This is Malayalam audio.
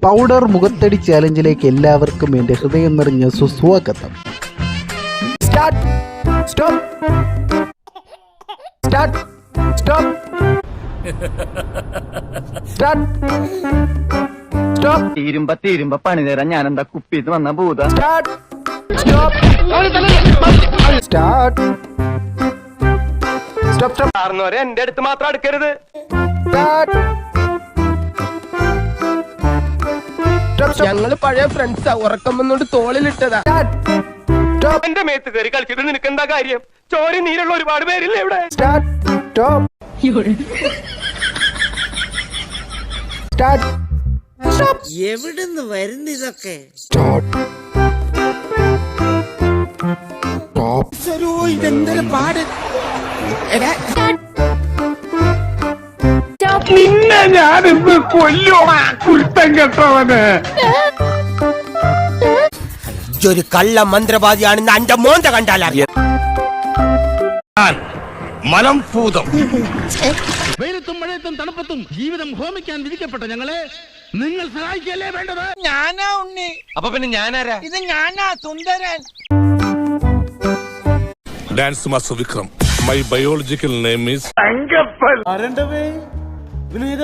പൗഡർ മുഖത്തടി ചാലഞ്ചിലേക്ക് എല്ലാവർക്കും എൻ്റെ ഹൃദയം നിറഞ്ഞ സുസ്വാഗതം. തീരുമ്പ പണി തരാൻ ഞാൻ എന്താ കുപ്പിന്ന് വന്ന ഭൂത. എന്റെ അടുത്ത് മാത്രം അടുക്കരുത്. ഞങ്ങള് പഴയ ഫ്രണ്ട്സാ, ഉറക്കം വന്നോണ്ട് തോളിലിട്ടതാ. എന്റെ മേത്ത് കയറി കളിച്ചിട്ട് നിനക്ക് എന്താ കാര്യം? ചോരി നീരുള്ള ഒരുപാട് പേരില്ലേ ഇവിടെ? എവിടുന്ന് വരുന്നു ഇതൊക്കെ? ഇതെന്തൊരു പാട്. നിന്നെ ഞാനിന്ന് കൊല്ലുവാ കുരുത്തം കെട്ടവന്. ഒരു കള്ള മന്ത്രവാദിയാണെന്ന് എന്റെ മോന്ത കണ്ടാലറിയാം. മലംഭൂതം. വെയിലത്തും മഴയത്തും തണുപ്പത്തും ജീവിതം ഹോമിക്കാൻ വിധിക്കപ്പെട്ട ഞങ്ങളെ നിങ്ങൾ സഹായിക്കല്ലേ വേണ്ടത്? ഞാനാ ഉണ്ണി. അപ്പൊ പിന്നെ ഞാനാരാ? ഇത് ഞാനാ സുന്ദരൻ. Dance master Vikram. My biological name is ആരണ്ടവേ വിനീത